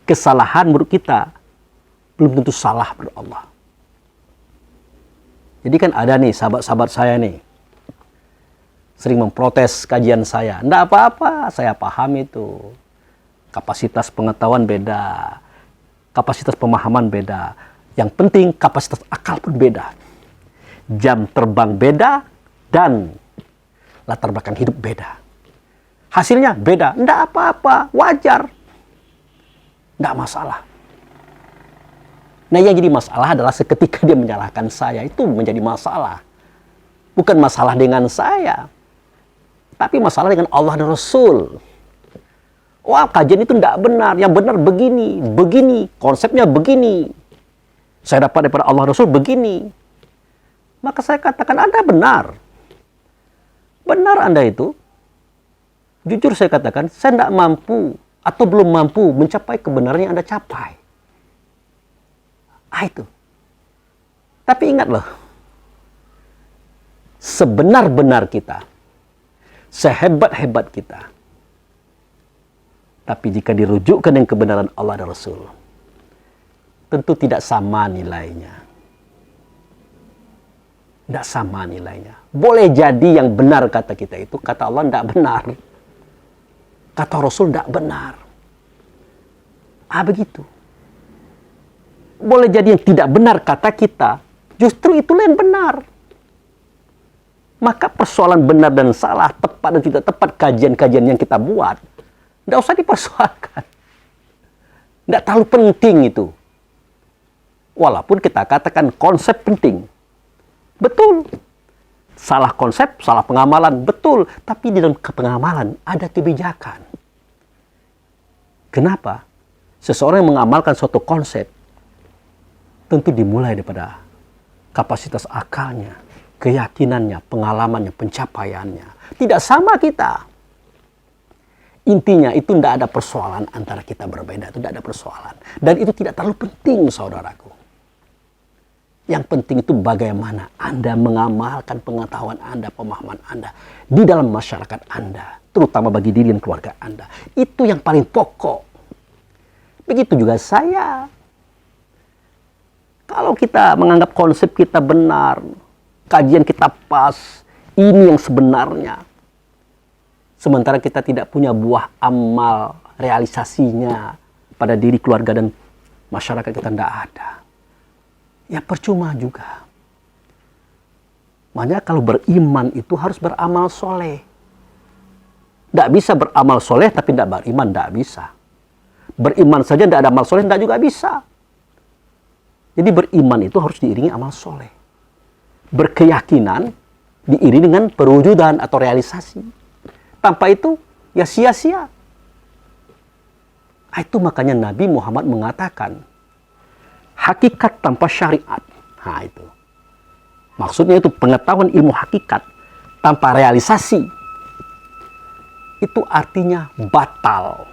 Kesalahan menurut kita, belum tentu salah menurut Allah. Jadi kan ada nih sahabat-sahabat saya nih, sering memprotes kajian saya. Nggak apa-apa, saya paham itu. Kapasitas pengetahuan beda, kapasitas pemahaman beda. Yang penting kapasitas akal pun beda. Jam terbang beda dan latar belakang hidup beda. Hasilnya beda, nggak apa-apa, wajar. Nggak masalah. Nah, yang jadi masalah adalah seketika dia menyalahkan saya, itu menjadi masalah. Bukan masalah dengan saya, tapi masalah dengan Allah dan Rasul. Wah, kajian itu tidak benar, yang benar begini, begini, konsepnya begini. Saya dapat daripada Allah dan Rasul begini. Maka saya katakan Anda benar. Benar Anda itu. Jujur saya katakan, saya tidak mampu atau belum mampu mencapai kebenaran yang Anda capai. Itu. Tapi ingat loh, sebenar-benar kita, sehebat-hebat kita, tapi jika dirujukkan dengan kebenaran Allah dan Rasul, tentu tidak sama nilainya. Tidak sama nilainya. Boleh jadi yang benar kata kita itu, kata Allah tidak benar. Kata Rasul tidak benar. Begitu. Boleh jadi yang tidak benar kata kita, justru itulah yang benar. Maka persoalan benar dan salah, tepat dan tidak tepat kajian-kajian yang kita buat, tidak usah dipersoalkan. Tidak terlalu penting itu. Walaupun kita katakan konsep penting. Betul. Salah konsep, salah pengamalan. Betul. Tapi di dalam pengamalan ada kebijakan. Kenapa? Seseorang yang mengamalkan suatu konsep, tentu dimulai daripada kapasitas akalnya, keyakinannya, pengalamannya, pencapaiannya. Tidak sama kita. Intinya itu tidak ada persoalan antara kita berbeda. Itu tidak ada persoalan. Dan itu tidak terlalu penting, saudaraku. Yang penting itu bagaimana Anda mengamalkan pengetahuan Anda, pemahaman Anda di dalam masyarakat Anda. Terutama bagi diri dan keluarga Anda. Itu yang paling pokok. Begitu juga saya. Kalau kita menganggap konsep kita benar, kajian kita pas, ini yang sebenarnya. Sementara kita tidak punya buah amal realisasinya pada diri keluarga dan masyarakat kita tidak ada. Ya percuma juga. Makanya kalau beriman itu harus beramal soleh. Tidak bisa beramal soleh tapi tidak beriman, tidak bisa. Beriman saja tidak ada amal soleh, tidak juga bisa. Jadi beriman itu harus diiringi amal soleh. Berkeyakinan diiringi dengan perwujudan atau realisasi. Tanpa itu, ya sia-sia. Itu makanya Nabi Muhammad mengatakan, hakikat tanpa syariat. Itu. Maksudnya itu pengetahuan ilmu hakikat tanpa realisasi. Itu artinya batal.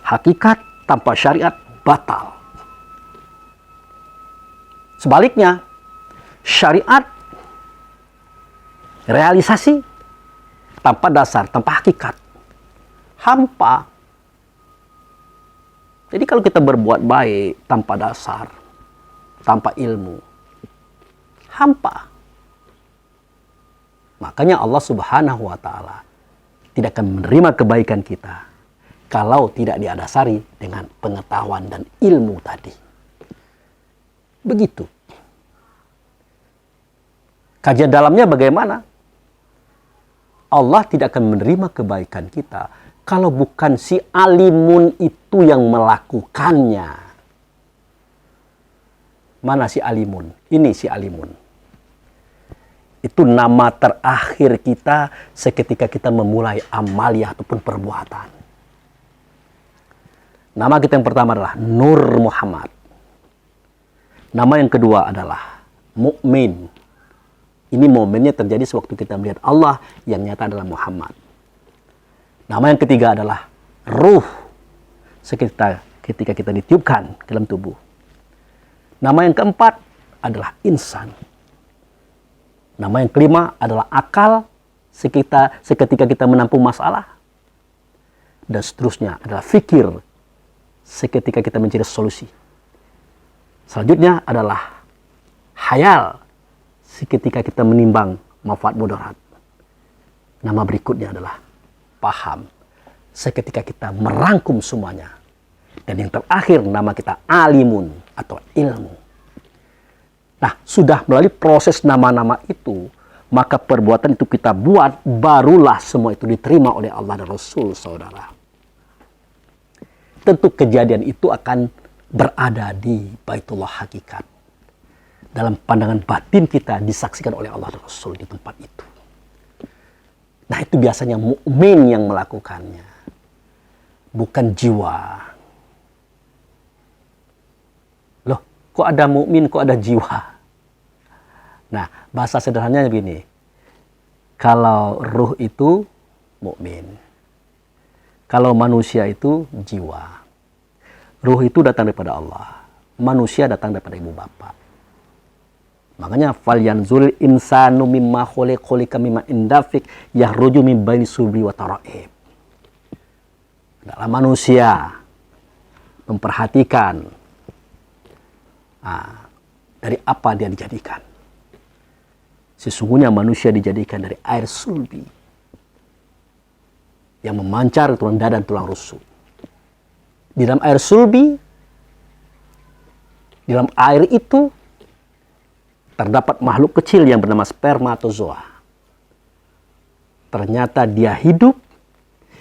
Hakikat tanpa syariat batal. Sebaliknya, syariat, realisasi, tanpa dasar, tanpa hakikat, hampa. Jadi kalau kita berbuat baik tanpa dasar, tanpa ilmu, hampa. Makanya Allah Subhanahu wa Ta'ala tidak akan menerima kebaikan kita kalau tidak didasari dengan pengetahuan dan ilmu tadi. Begitu. Kajian dalamnya bagaimana? Allah tidak akan menerima kebaikan kita kalau bukan si alimun itu yang melakukannya. Mana si alimun? Ini si alimun. Itu nama terakhir kita seketika kita memulai amaliyah ataupun perbuatan. Nama kita yang pertama adalah Nur Muhammad. Nama yang kedua adalah Mukmin. Ini momennya terjadi sewaktu kita melihat Allah yang nyata adalah Muhammad. Nama yang ketiga adalah ruh. Ketika kita ditiupkan ke dalam tubuh. Nama yang keempat adalah insan. Nama yang kelima adalah akal. Seketika kita menampung masalah. Dan seterusnya adalah fikir. Seketika kita mencari solusi. Selanjutnya adalah hayal. Seketika kita menimbang manfaat mudarat. Nama berikutnya adalah paham. Seketika kita merangkum semuanya. Dan yang terakhir nama kita alimun atau ilmu. Nah, sudah melalui proses nama-nama itu, maka perbuatan itu kita buat, barulah semua itu diterima oleh Allah dan Rasul, saudara. Tentu kejadian itu akan berada di Baitullah hakikat. Dalam pandangan batin kita disaksikan oleh Allah dan Rasul di tempat itu. Nah, itu biasanya mukmin yang melakukannya. Bukan jiwa. Loh, kok ada mukmin, kok ada jiwa? Nah, bahasa sederhananya begini. Kalau ruh itu mukmin. Kalau manusia itu jiwa. Ruh itu datang daripada Allah. Manusia datang daripada ibu bapa. Makanya falyanzul insanu mimma khuliqa mimma indafik yahruju min baini subri wa taraib. Dalam manusia memperhatikan dari apa dia dijadikan. Sesungguhnya manusia dijadikan dari air sulbi yang memancar tulang dada dan tulang rusuk. Di dalam air sulbi, di dalam air itu terdapat makhluk kecil yang bernama spermatozoa. Ternyata dia hidup,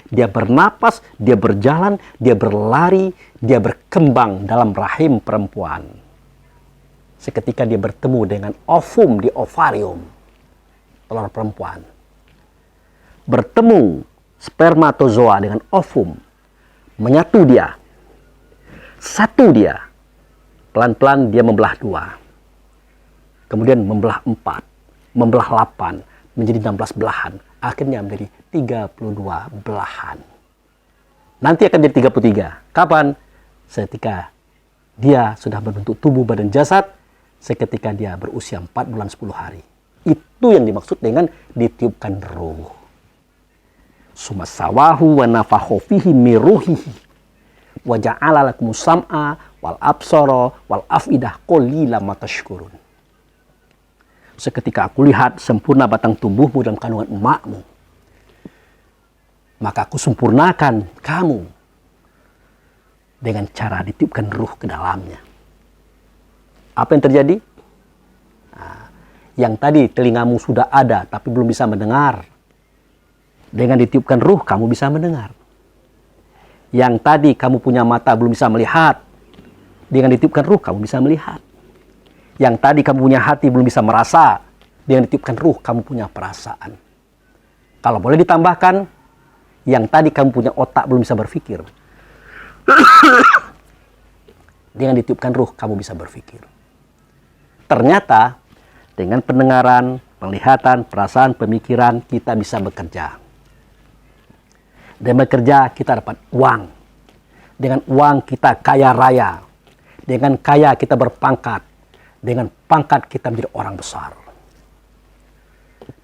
dia bernapas, dia berjalan, dia berlari, dia berkembang dalam rahim perempuan. Seketika dia bertemu dengan ovum di ovarium, telur perempuan. Bertemu spermatozoa dengan ovum, menyatu dia. Satu dia, pelan-pelan dia membelah dua. Kemudian membelah 4, membelah 8, menjadi 16 belahan. Akhirnya menjadi 32 belahan. Nanti akan jadi 33. Kapan? Ketika dia sudah berbentuk tubuh badan jasad, seketika dia berusia 4 bulan 10 hari. Itu yang dimaksud dengan ditiupkan ruh. Sumasawahu wa nafakhu fihi min ruhihi wa ja'ala lakumus sam'a wal absara wal afidah qalilan ma tashkurun. Seketika aku lihat sempurna batang tubuhmu dalam kandungan emakmu, maka aku sempurnakan kamu dengan cara ditiupkan ruh ke dalamnya. Apa yang terjadi? Nah, yang tadi telingamu sudah ada tapi belum bisa mendengar. Dengan ditiupkan ruh kamu bisa mendengar. Yang tadi kamu punya mata belum bisa melihat. Dengan ditiupkan ruh kamu bisa melihat. Yang tadi kamu punya hati belum bisa merasa. Dengan ditiupkan ruh kamu punya perasaan. Kalau boleh ditambahkan, yang tadi kamu punya otak belum bisa berpikir. Dengan ditiupkan ruh kamu bisa berpikir. Ternyata dengan pendengaran, penglihatan, perasaan, pemikiran kita bisa bekerja. Dan bekerja kita dapat uang. Dengan uang kita kaya raya. Dengan kaya kita berpangkat. Dengan pangkat kita menjadi orang besar.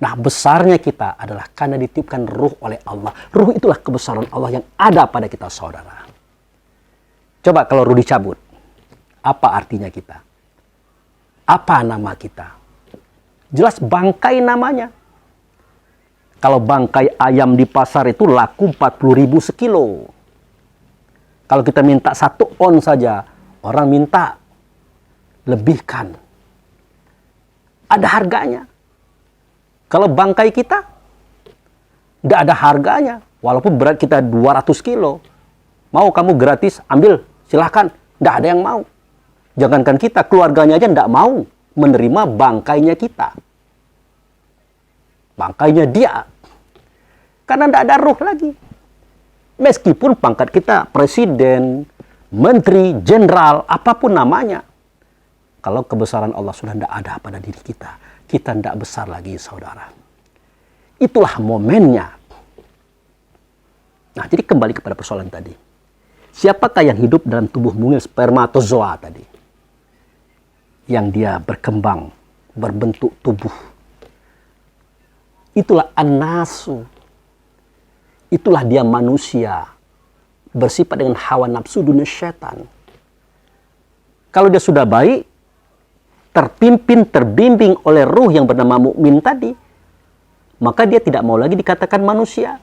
Nah, besarnya kita adalah karena ditiupkan ruh oleh Allah. Ruh itulah kebesaran Allah yang ada pada kita, saudara. Coba kalau ruh dicabut, apa artinya kita? Apa nama kita? Jelas bangkai namanya. Kalau bangkai ayam di pasar itu laku 40.000 sekilo. Kalau kita minta 1 on saja, orang minta lebihkan. Ada harganya. Kalau bangkai kita, tidak ada harganya. Walaupun berat kita 200 kilo. Mau kamu gratis, ambil, silahkan. Tidak ada yang mau. Jangankan kita, keluarganya aja tidak mau menerima bangkainya kita. Bangkainya dia. Karena tidak ada ruh lagi. Meskipun pangkat kita presiden, menteri, jenderal, apapun namanya. Kalau kebesaran Allah sudah tidak ada pada diri kita, kita tidak besar lagi, saudara. Itulah momennya. Nah, jadi kembali kepada persoalan tadi. Siapakah yang hidup dalam tubuh mungil spermatozoa tadi? Yang dia berkembang, berbentuk tubuh. Itulah an-nasu. Itulah dia manusia. Bersifat dengan hawa nafsu dunia syaitan. Kalau dia sudah baik, terpimpin, terbimbing oleh ruh yang bernama mukmin tadi, maka dia tidak mau lagi dikatakan manusia.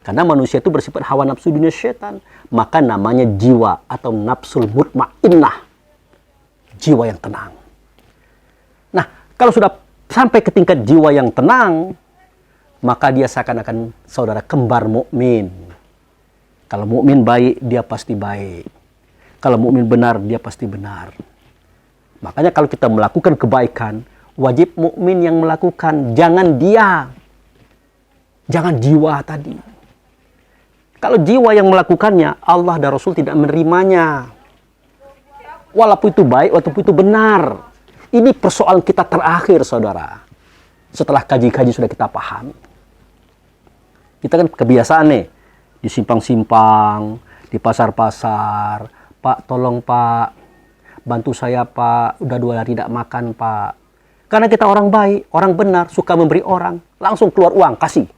Karena manusia itu bersifat hawa nafsu dunia syaitan. Maka namanya jiwa atau nafsul mutmainnah. Jiwa yang tenang. Nah, kalau sudah sampai ke tingkat jiwa yang tenang, maka dia seakan-akan saudara kembar mukmin. Kalau mukmin baik, dia pasti baik. Kalau mukmin benar, dia pasti benar. Makanya kalau kita melakukan kebaikan, wajib mukmin yang melakukan, jangan dia. Jangan jiwa tadi. Kalau jiwa yang melakukannya, Allah dan Rasul tidak menerimanya. Walaupun itu baik, walaupun itu benar. Ini persoalan kita terakhir, saudara. Setelah kaji-kaji sudah kita paham. Kita kan kebiasaan nih, di simpang-simpang, di pasar-pasar, Pak, tolong Pak, bantu saya Pak, udah 2 hari tidak makan Pak. Karena kita orang baik, orang benar, suka memberi orang, langsung keluar uang, kasih.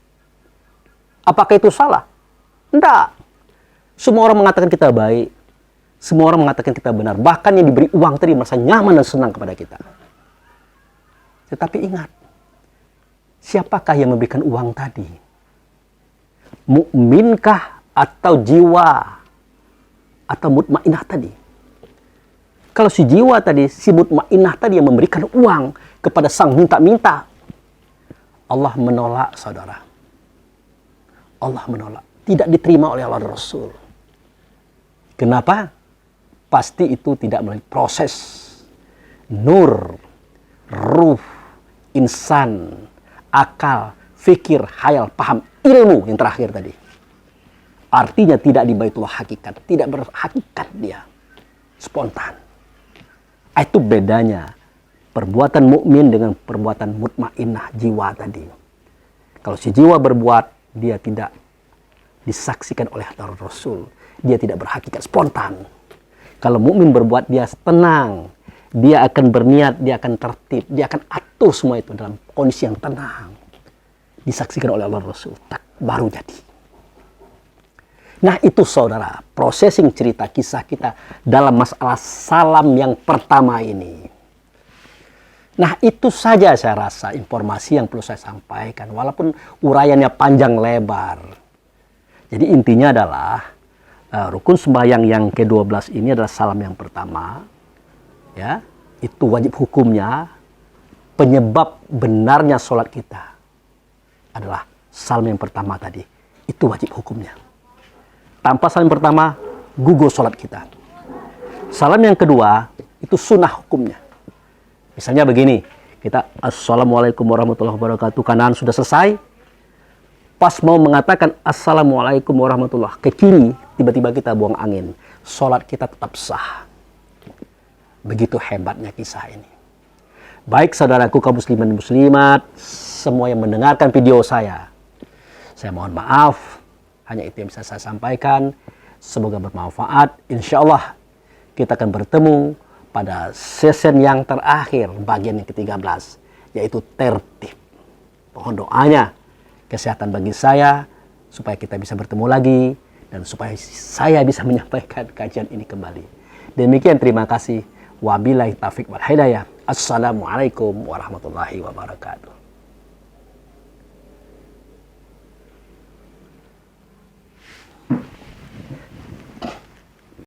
Apakah itu salah? Enggak. Semua orang mengatakan kita baik, semua orang mengatakan kita benar. Bahkan yang diberi uang tadi merasa nyaman dan senang kepada kita. Tetapi ingat, siapakah yang memberikan uang tadi? Mukminkah atau jiwa atau mutmainnah tadi? Kalau si jiwa tadi, si mutmainnah tadi yang memberikan uang kepada sang minta-minta, Allah menolak, saudara. Allah menolak. Tidak diterima oleh Allah dan Rasul. Kenapa? Pasti itu tidak melalui proses nur, ruh, insan, akal, fikir, hayal, paham, ilmu yang terakhir tadi. Artinya tidak di Baitullah hakikat, tidak berhakikat dia. Spontan. Itu bedanya perbuatan mukmin dengan perbuatan mutmainnah jiwa tadi. Kalau si jiwa berbuat, dia tidak disaksikan oleh Rasul. Dia tidak berhakikat, spontan. Kalau mukmin berbuat, dia tenang. Dia akan berniat, dia akan tertib, dia akan atur semua itu dalam kondisi yang tenang. Disaksikan oleh Allah Rasul. Tak, baru jadi. Nah itu saudara, processing cerita kisah kita dalam masalah salam yang pertama ini. Nah itu saja saya rasa informasi yang perlu saya sampaikan. Walaupun uraiannya panjang lebar. Jadi intinya adalah rukun sembahyang yang ke-12 ini adalah salam yang pertama. Ya, itu wajib hukumnya. Penyebab benarnya sholat kita adalah salam yang pertama tadi. Itu wajib hukumnya. Tanpa salam pertama, gugur sholat kita. Salam yang kedua, itu sunnah hukumnya. Misalnya begini, kita Assalamualaikum warahmatullahi wabarakatuh, kanan sudah selesai. Pas mau mengatakan Assalamualaikum warahmatullahi ke kiri, tiba-tiba kita buang angin. Sholat kita tetap sah. Begitu hebatnya kisah ini. Baik saudaraku kaum muslimin dan muslimat, semua yang mendengarkan video saya mohhon maaf. Hanya itu yang bisa saya sampaikan. Semoga bermanfaat. Insya Allah kita akan bertemu pada sesi yang terakhir, bagian yang ke-13, yaitu tertib. Mohon doanya, kesehatan bagi saya, supaya kita bisa bertemu lagi, dan supaya saya bisa menyampaikan kajian ini kembali. Demikian, terima kasih. Wabillahi taufiq wal hidayah. Assalamualaikum warahmatullahi wabarakatuh.